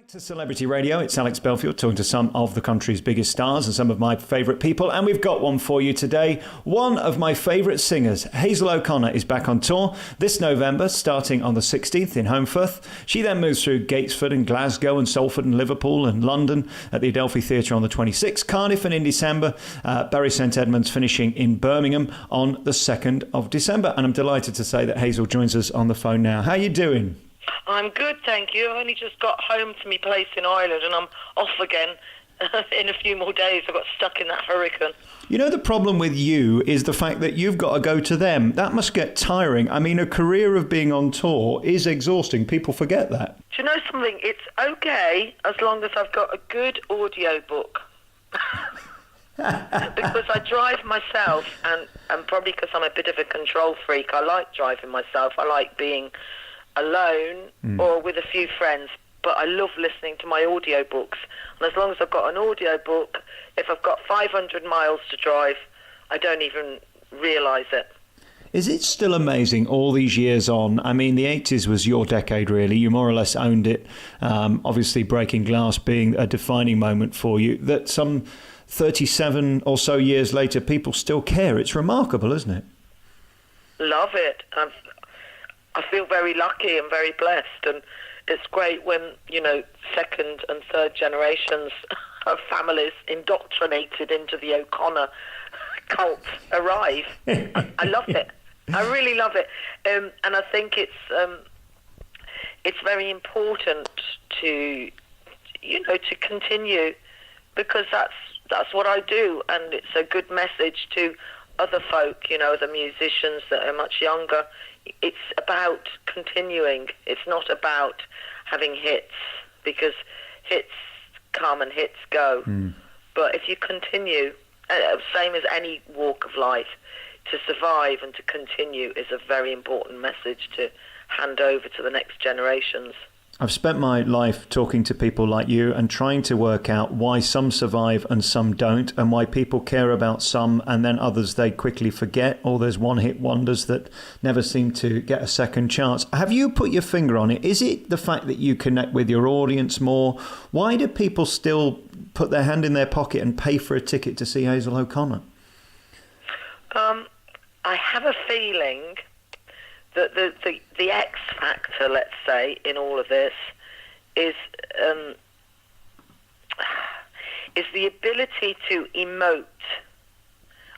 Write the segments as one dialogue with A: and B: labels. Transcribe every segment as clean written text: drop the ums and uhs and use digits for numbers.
A: To Celebrity Radio, it's Alex Belfield talking to some of the country's biggest stars and some of my favourite people, and we've got one for you today. One of my favourite singers, Hazel O'Connor, is back on tour this November, starting on the 16th in Holmfirth. She then moves through Gatesford and Glasgow and Salford and Liverpool and London at the Adelphi Theatre on the 26th, Cardiff and in December, Bury St Edmunds finishing in Birmingham on the 2nd of December. And I'm delighted to say that Hazel joins us on the phone now. How are you doing?
B: I'm good, thank you. I only just got home to my place in Ireland and I'm off again in a few more days. I got stuck in that hurricane.
A: You know, the problem with you is the fact that you've got to go to them. That must get tiring. I mean, a career of being on tour is exhausting. People forget that.
B: Do you know something? It's okay as long as I've got a good audio book. Because I drive myself and probably because I'm a bit of a control freak, I like driving myself. I like being alone or with a few friends, but I love listening to my audiobooks. And as long as I've got an audiobook, if I've got 500 miles to drive, I don't even realise it.
A: Is it still amazing all these years on? I mean, the 80s was your decade, really. You more or less owned it. Obviously, Breaking Glass being a defining moment for you, that some 37 or so years later, people still care. It's remarkable, isn't it?
B: Love it. I feel very lucky and very blessed, and it's great when, you know, second and third generations of families indoctrinated into the O'Connor cult arrive. I love it. I really love it, and I think it's very important to, you know, to continue, because that's what I do, and it's a good message to other folk, you know, the musicians that are much younger. It's about continuing. It's not about having hits, because hits come and hits go. But if you continue, same as any walk of life, to survive and to continue is a very important message to hand over to the next generations.
A: I've spent my life talking to people like you and trying to work out why some survive and some don't, and why people care about some and then others they quickly forget, or there's one-hit wonders that never seem to get a second chance. Have you put your finger on it? Is it the fact that you connect with your audience more? Why do people still put their hand in their pocket and pay for a ticket to see Hazel O'Connor?
B: I have a feeling that the X factor, let's say, in all of this is the ability to emote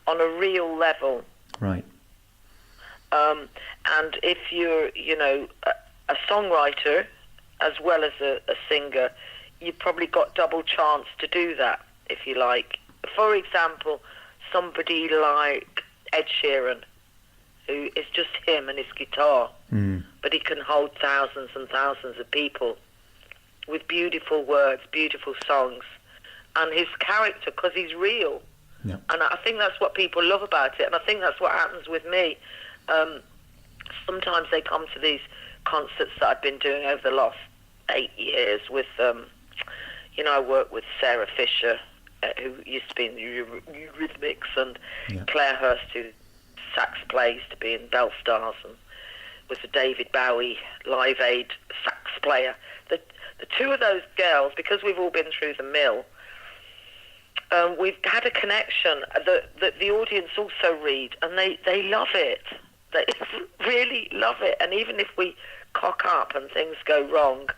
B: on a real level.
A: Right.
B: And if you're, you know, a songwriter as well as a singer, you've probably got double chance to do that, if you like. For example, somebody like Ed Sheeran, who is just him and his guitar, but he can hold thousands and thousands of people with beautiful words, beautiful songs, and his character, because he's real. Yeah. And I think that's what people love about it, and I think that's what happens with me. Sometimes they come to these concerts that I've been doing over the last 8 years with, you know, I work with Sarah Fisher, who used to be in Eurythmics, and Claire Hurst, who sax plays to be in Bell Stars, and was a David Bowie Live Aid sax player. The two of those girls, because we've all been through the mill, we've had a connection that the audience also read, and they love it. They really love it. And even if we cock up and things go wrong,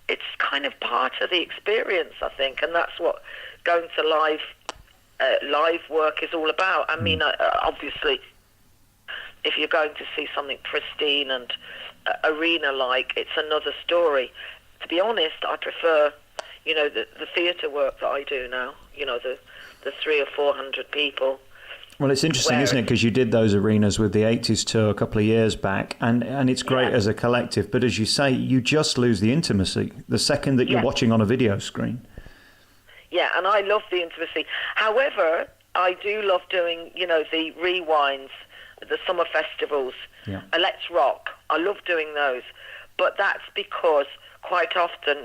B: it's kind of part of the experience, I think, and that's what going to live work is all about. I mean, obviously, if you're going to see something pristine and arena-like, it's another story. To be honest, I prefer, you know, the theatre work that I do now, you know, the 300 or 400 people.
A: Well, it's interesting, isn't it? Because you did those arenas with the 80's tour a couple of years back, and it's great as a collective. But as you say, you just lose the intimacy the second that you're watching on a video screen.
B: Yeah, and I love the intimacy. However, I do love doing, you know, the rewinds, the summer festivals, Let's Rock. I love doing those. But that's because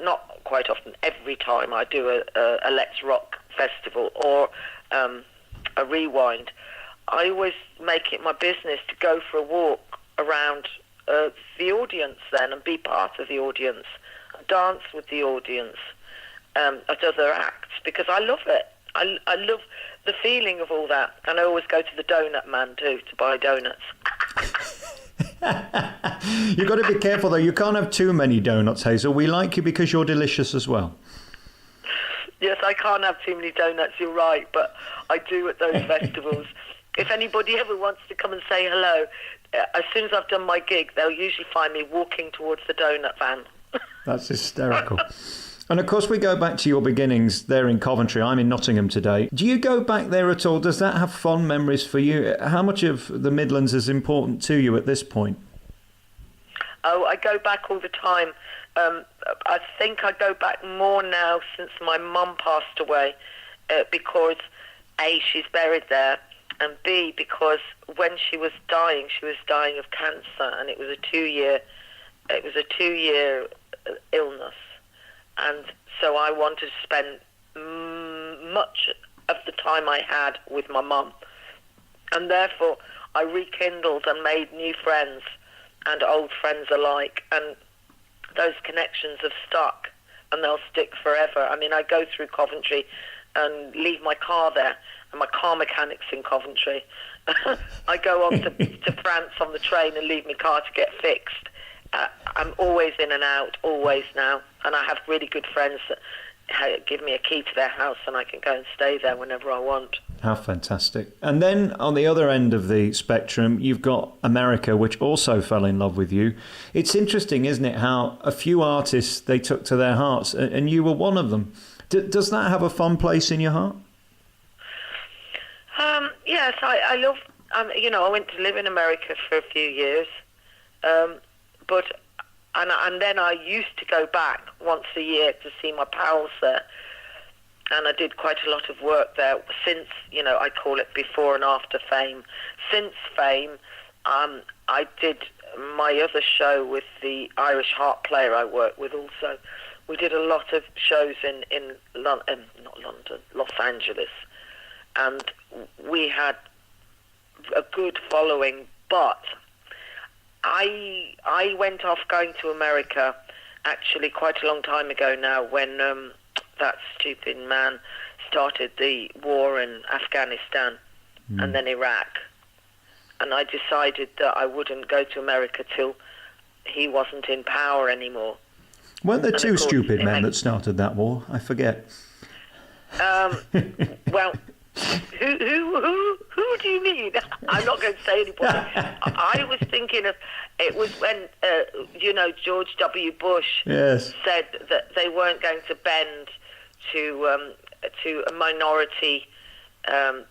B: not quite often, every time I do a Let's Rock festival or a rewind, I always make it my business to go for a walk around the audience then and be part of the audience and dance with the audience at other acts because I love it. I love the feeling of all that. And I always go to the donut man too to buy donuts.
A: You've got to be careful though. You can't have too many donuts, Hazel. We like you because you're delicious as well.
B: Yes, I can't have too many donuts, you're right, but I do at those festivals. If anybody ever wants to come and say hello, as soon as I've done my gig, they'll usually find me walking towards the donut van.
A: That's hysterical. And of course, we go back to your beginnings there in Coventry. I'm in Nottingham today. Do you go back there at all? Does that have fond memories for you? How much of the Midlands is important to you at this point?
B: Oh, I go back all the time. I think I go back more now since my mum passed away because, A, she's buried there, and B, because when she was dying of cancer, and it was a two-year illness. And so I wanted to spend much of the time I had with my mum. And therefore, I rekindled and made new friends and old friends alike. And those connections have stuck and they'll stick forever. I mean, I go through Coventry and leave my car there, and my car mechanic's in Coventry. I go on to France on the train and leave my car to get fixed. I'm always in and out, always now, and I have really good friends that give me a key to their house and I can go and stay there whenever I want.
A: How fantastic. And then on the other end of the spectrum, you've got America, which also fell in love with you. It's interesting, isn't it, how a few artists they took to their hearts, and you were one of them. Does that have a fun place in your heart?
B: Yes, I love, I went to live in America for a few years. And then I used to go back once a year to see my pals there. And I did quite a lot of work there since, I call it before and after Fame. Since Fame, I did my other show with the Irish harp player I work with also. We did a lot of shows in not London, Los Angeles. And we had a good following, but I went off going to America actually quite a long time ago now when that stupid man started the war in Afghanistan and then Iraq. And I decided that I wouldn't go to America till he wasn't in power anymore.
A: Weren't there two stupid men that started that war? I forget.
B: Well, who do you mean? I'm not going to say anybody. I was thinking of, it was when, George W. Bush said that they weren't going to bend to a minority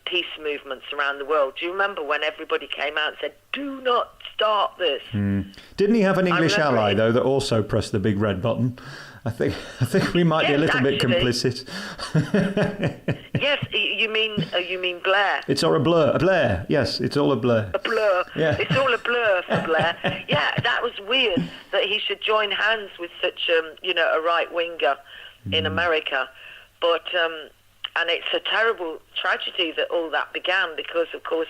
B: peace movements around the world. Do you remember when everybody came out and said, do not start this?
A: Didn't he have an English ally, though, that also pressed the big red button? I think we might be a little bit complicit.
B: Yes, you mean Blair?
A: It's all a blur. A Blair, yes, it's all a blur.
B: A blur.
A: Yeah.
B: It's all a blur for Blair. Yeah, that was weird that he should join hands with such a right winger in America. But and it's a terrible tragedy that all that began because, of course,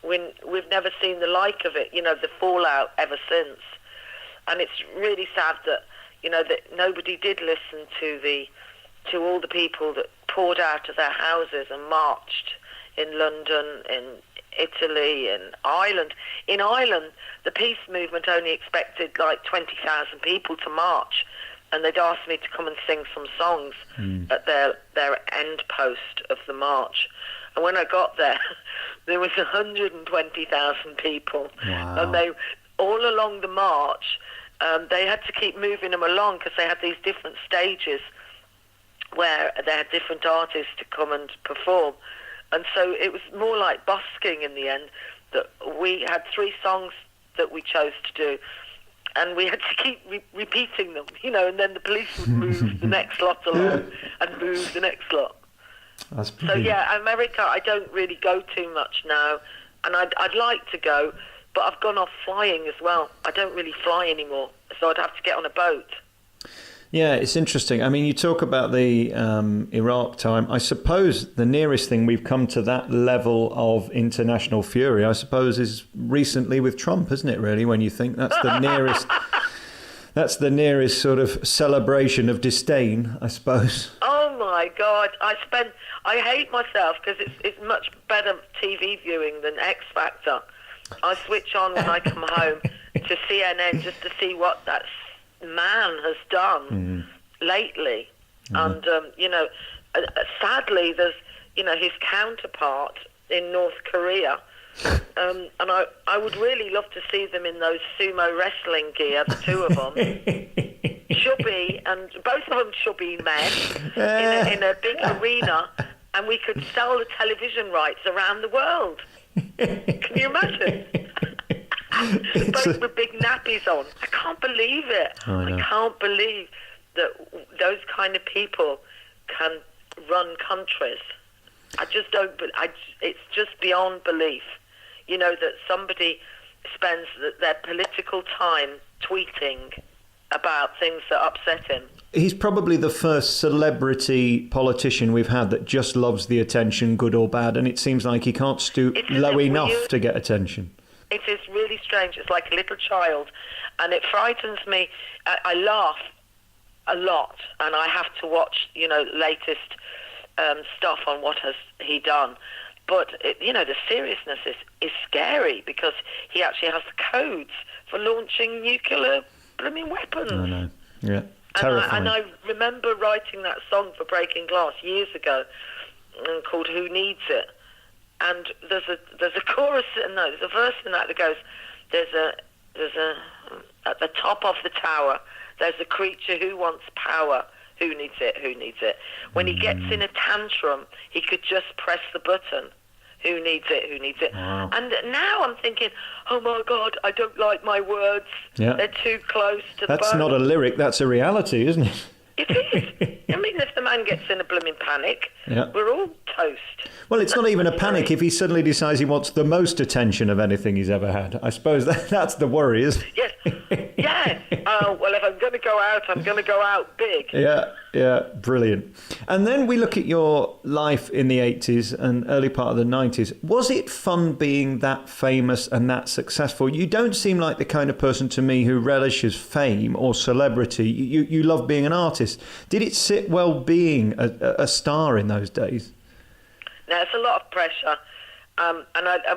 B: we've never seen the like of it. The fallout ever since, and it's really sad that. That nobody did listen to all the people that poured out of their houses and marched in London, in Italy, in Ireland. In Ireland, the peace movement only expected like 20,000 people to march, and they'd asked me to come and sing some songs at their end post of the march. And when I got there, there was 120,000 people, and they all along the march. They had to keep moving them along because they had these different stages where they had different artists to come and perform. And so it was more like busking in the end, that we had 3 songs that we chose to do, and we had to keep repeating them, and then the police would move the next lot along and move the next lot. So, yeah, America, I don't really go too much now, and I'd like to go, but I've gone off flying as well. I don't really fly anymore, so I'd have to get on a boat.
A: Yeah, it's interesting. I mean, you talk about the Iraq time. I suppose the nearest thing we've come to that level of international fury, I suppose, is recently with Trump, isn't it, really, when you think that's the nearest That's the nearest sort of celebration of disdain, I suppose.
B: Oh my God! I hate myself because it's much better TV viewing than X Factor. I switch on when I come home to CNN just to see what that man has done lately. And sadly, there's his counterpart in North Korea. And I would really love to see them in those sumo wrestling gear, the two of them. Chubby, and both of them chubby men in a big arena, and we could sell the television rights around the world. Can you imagine? Both with big nappies on. I can't believe it. I can't believe that those kind of people can run countries. I just don't. It's just beyond belief. That somebody spends their political time tweeting about things that upset him.
A: He's probably the first celebrity politician we've had that just loves the attention, good or bad, and it seems like he can't stoop low enough to get attention.
B: It is really strange. It's like a little child, and it frightens me. I laugh a lot, and I have to watch, latest stuff on what has he done. But, the seriousness is scary because he actually has the codes for launching nuclear blooming weapons.
A: I know, yeah. Terrifying.
B: And I remember writing that song for Breaking Glass years ago called Who Needs It? And there's a chorus, there's a verse in that goes, there's a at the top of the tower, there's a creature who wants power. Who needs it? Who needs it? When he gets in a tantrum, he could just press the button. Who needs it? Who needs it?
A: Wow.
B: And now I'm thinking, oh my God, I don't like my words.
A: Yeah.
B: They're too close to the
A: That's
B: bone.
A: not a lyric, that's a reality, isn't it?
B: It is. I mean, if the man gets in a blooming panic, we're all toast.
A: Well, it's not even a panic if he suddenly decides he wants the most attention of anything he's ever had. I suppose that's the worry, isn't it?
B: Yes. Yeah. Well, if I'm going to go out, I'm going to go out big.
A: Yeah, brilliant. And then we look at your life in the 80s and early part of the 90s. Was it fun being that famous and that successful? You don't seem like the kind of person to me who relishes fame or celebrity. You love being an artist. Did it sit well being a star in those days?
B: No, it's a lot of pressure. And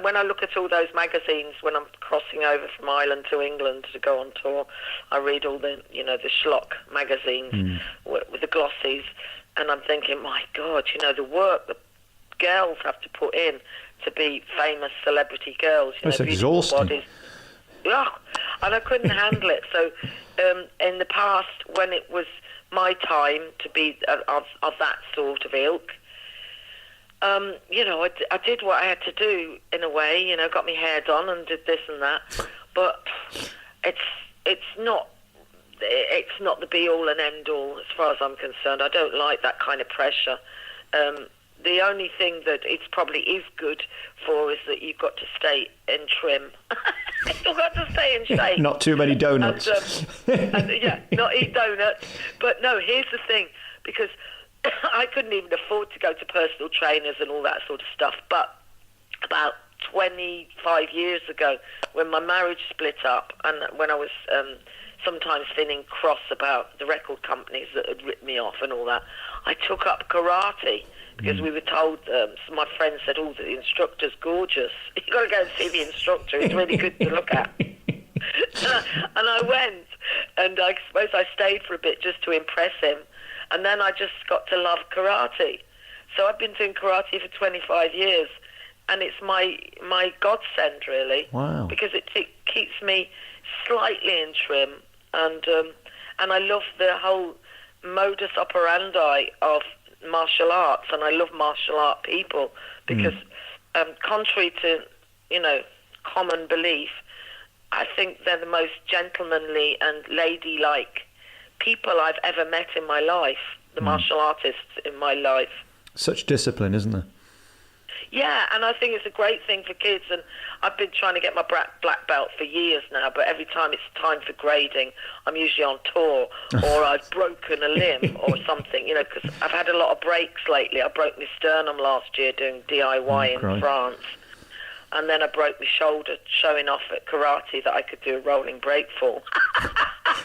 B: when I look at all those magazines, when I'm crossing over from Ireland to England to go on tour, I read all the schlock magazines with the glossies, and I'm thinking, my God, the work the girls have to put in to be famous celebrity girls.
A: It's exhausting.
B: Bodies. Yeah, and I couldn't handle it. So in the past, when it was my time to be of that sort of ilk, I did what I had to do in a way, got my hair done and did this and that. But it's not the be all and end all as far as I'm concerned. I don't like that kind of pressure. The only thing that it probably is good for is that you've got to stay in trim. You've got to stay in shape.
A: Not too many donuts.
B: Not eat donuts. But no, here's the thing, because I couldn't even afford to go to personal trainers and all that sort of stuff. But about 25 years ago, when my marriage split up and when I was sometimes feeling cross about the record companies that had ripped me off and all that, I took up karate because we were told, my friends said, the instructor's gorgeous. You've got to go and see the instructor. He's really good to look at. And I went, and I suppose I stayed for a bit just to impress him. And then I just got to love karate. So I've been doing karate for 25 years, and it's my godsend, really.
A: Wow.
B: Because it keeps me slightly in trim, and I love the whole modus operandi of martial arts, and I love martial art people because, contrary to, common belief, I think they're the most gentlemanly and ladylike people I've ever met in my life, the martial artists in my life.
A: Such discipline, isn't there?
B: Yeah, and I think it's a great thing for kids, and I've been trying to get my black belt for years now, but every time it's time for grading, I'm usually on tour, or I've broken a limb or something, because I've had a lot of breaks lately. I broke my sternum last year doing DIY in France, and then I broke my shoulder showing off at karate that I could do a rolling break for.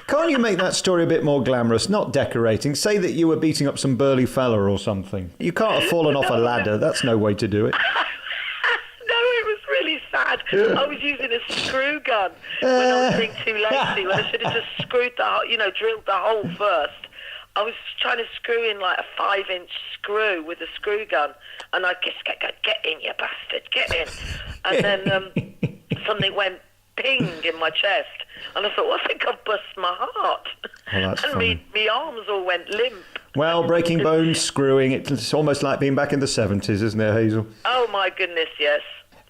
A: Can't you make that story a bit more glamorous? Not decorating. Say that you were beating up some burly fella or something. You can't have fallen off a ladder. That's no way to do it.
B: No, it was really sad. I was using a screw gun when I was being too lazy. When I should have just screwed the hole, drilled the hole first. I was trying to screw in like a 5-inch screw with a screw gun, and I just get in, you bastard, get in. And then something went ping in my chest, and I thought, well, I think I've bust my heart.
A: Oh, that's
B: and
A: funny.
B: my arms all went limp.
A: Well, breaking bones, screwing, it's almost like being back in the 70s, isn't it, Hazel?
B: Oh, my goodness, yes.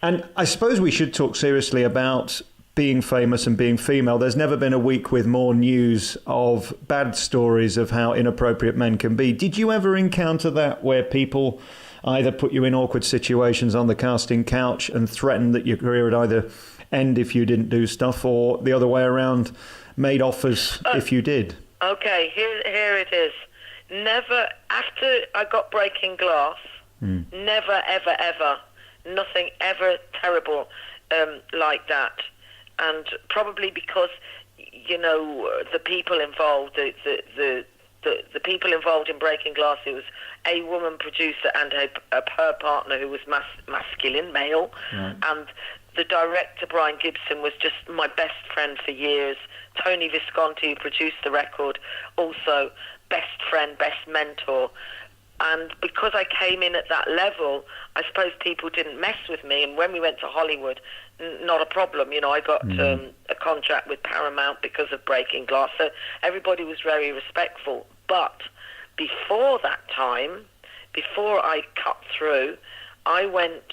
A: And I suppose we should talk seriously about being famous and being female. There's never been a week with more news of bad stories of how inappropriate men can be. Did you ever encounter that, where people either put you in awkward situations on the casting couch and threatened that your career would either end if you didn't do stuff, or the other way around, made offers if you did?
B: Okay, here it is. Never, after I got Breaking Glass, never, ever, ever, nothing ever terrible like that. And probably because, the people involved, the people involved in Breaking Glass, it was a woman producer and her partner who was masculine, male. Right. And the director, Brian Gibson, was just my best friend for years. Tony Visconti, who produced the record, also best friend, best mentor. And because I came in at that level, I suppose people didn't mess with me. And when we went to Hollywood, not a problem. I got a contract with Paramount because of Breaking Glass. So everybody was very respectful. But before that time, before I cut through, I went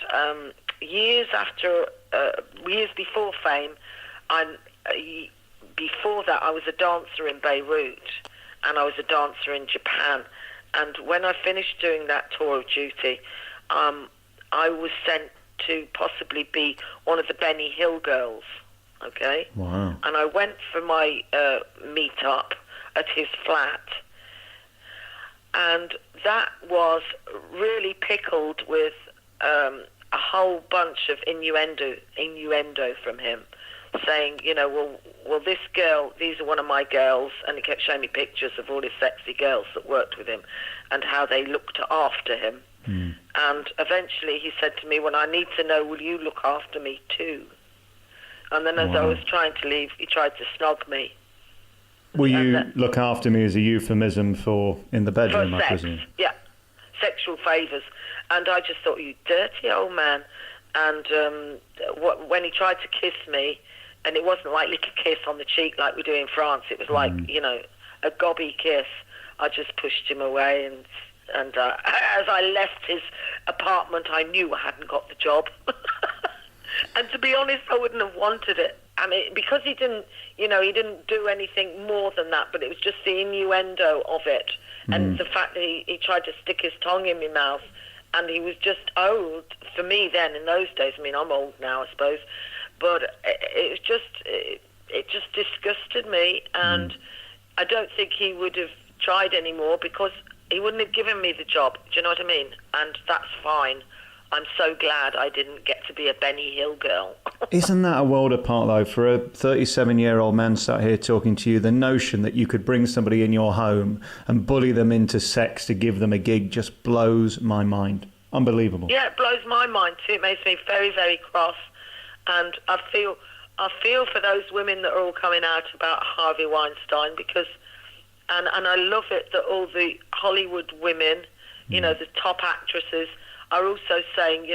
B: years before fame. Before that, I was a dancer in Beirut, and I was a dancer in Japan. And when I finished doing that tour of duty, I was sent to possibly be one of the Benny Hill girls, okay?
A: Wow.
B: And I went for my meet-up at his flat, and that was really pickled with a whole bunch of innuendo from him, saying, well, this girl, these are one of my girls, and he kept showing me pictures of all his sexy girls that worked with him and how they looked after him. And eventually he said to me, well, I need to know, will you look after me too? And then as I was trying to leave, he tried to snog me.
A: Will you look after me as a euphemism for in the bedroom,
B: for
A: I
B: sex,
A: presume?
B: Yeah, sexual favours. And I just thought, you dirty old man. And when he tried to kiss me, and it wasn't like lick a kiss on the cheek like we do in France, it was like, a gobby kiss. I just pushed him away, and as I left his apartment, I knew I hadn't got the job. And to be honest, I wouldn't have wanted it. I mean, because he didn't do anything more than that, but it was just the innuendo of it. And the fact that he tried to stick his tongue in my mouth, and he was just old for me then in those days. I mean, I'm old now, I suppose, but it just disgusted me, and I don't think he would have tried anymore because he wouldn't have given me the job. Do you know what I mean? And that's fine. I'm so glad I didn't get to be a Benny Hill girl.
A: Isn't that a world apart, though, for a 37-year-old man sat here talking to you? The notion that you could bring somebody in your home and bully them into sex to give them a gig just blows my mind. Unbelievable. Yeah,
B: it blows my mind too. It makes me very, very cross. And I feel for those women that are all coming out about Harvey Weinstein, because, and I love it that all the Hollywood women, the top actresses, are also saying,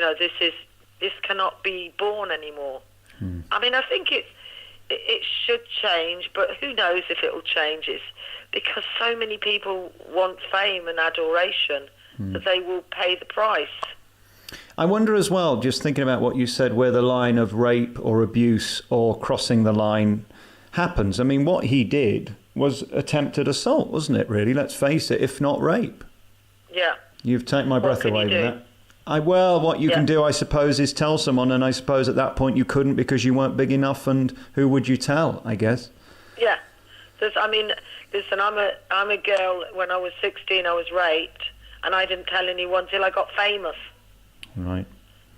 B: this cannot be borne anymore. I mean, I think it should change, but who knows if it will change? It's because so many people want fame and adoration that they will pay the price.
A: I wonder as well, just thinking about what you said, where the line of rape or abuse or crossing the line happens. I mean, what he did was attempted assault, wasn't it, really? Let's face it, if not rape.
B: Yeah.
A: You've taken my breath away with that. What you can do, I suppose, is tell someone, and I suppose at that point you couldn't because you weren't big enough, and who would you tell, I guess?
B: Yeah. Listen, I'm a girl. When I was 16, I was raped, and I didn't tell anyone till I got famous.
A: Right.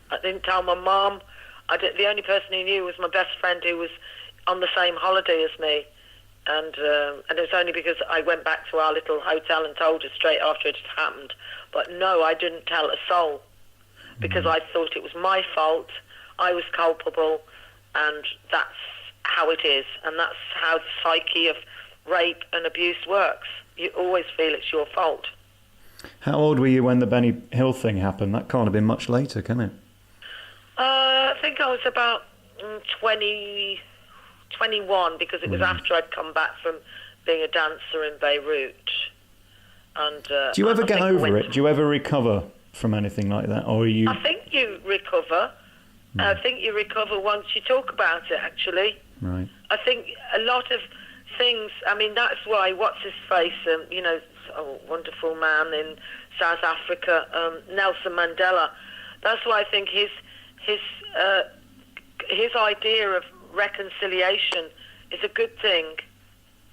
B: I didn't tell my mum. The only person who knew was my best friend who was on the same holiday as me. And it was only because I went back to our little hotel and told her straight after it had happened. But no, I didn't tell a soul, because I thought it was my fault, I was culpable, and that's how it is. And that's how the psyche of rape and abuse works. You always feel it's your fault.
A: How old were you when the Benny Hill thing happened? That can't have been much later, can it?
B: I think I was about 21, because it was after I'd come back from being a dancer in Beirut. And
A: do you ever get over it? Do you ever recover from anything like that, or are you?
B: I think you recover. I think you recover once you talk about it. Actually,
A: right.
B: I think a lot of things. I mean, that's why what's his face? A wonderful man in South Africa, Nelson Mandela. That's why I think his idea of reconciliation is a good thing,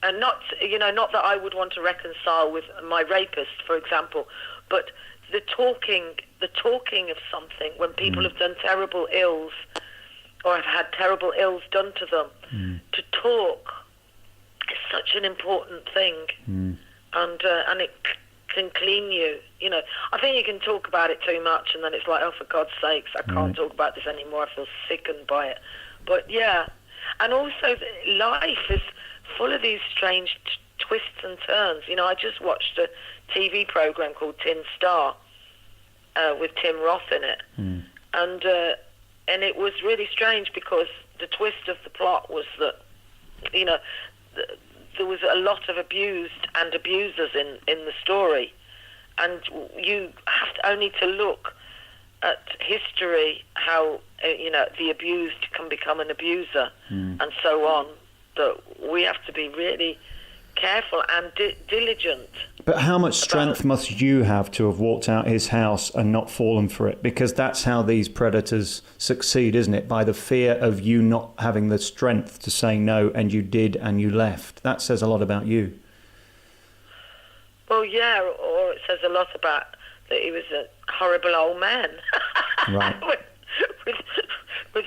B: and not that I would want to reconcile with my rapist, for example, but the talking of something when people have done terrible ills or have had terrible ills done to them, to talk is such an important thing, and it can clean you. I think you can talk about it too much, and then it's like, oh, for God's sakes, I can't talk about this anymore. I feel sickened by it. But yeah, and also life is full of these strange twists and turns. I just watched a TV program called Tin Star with Tim Roth in it, and it was really strange because the twist of the plot was that there was a lot of abused and abusers in the story, and you have only to look at history, how the abused can become an abuser, and so on. That we have to be really careful and diligent.
A: But how much strength must you have to have walked out his house and not fallen for it? Because that's how these predators succeed, isn't it? By the fear of you not having the strength to say no, and you did, and you left. That says a lot about you.
B: Well, yeah, or it says a lot about that he was a horrible old man.
A: Right.
B: with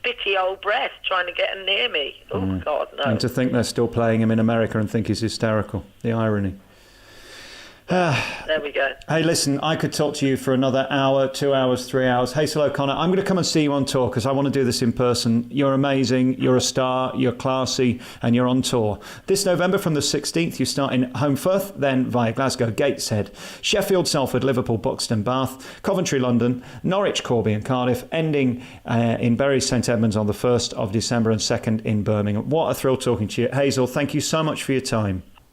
B: spitty old breath trying to get near me. Oh, God, no.
A: And to think they're still playing him in America and think he's hysterical. The irony.
B: There we go.
A: Hey, listen, I could talk to you for another hour, 2 hours, 3 hours. Hazel O'Connor, I'm going to come and see you on tour because I want to do this in person. You're amazing, you're a star, you're classy, and you're on tour. This November from the 16th, you start in Holmfirth, then via Glasgow, Gateshead, Sheffield, Salford, Liverpool, Buxton, Bath, Coventry, London, Norwich, Corby and Cardiff, ending in Bury St Edmunds on the 1st of December and 2nd in Birmingham. What a thrill talking to you. Hazel, thank you so much for your time.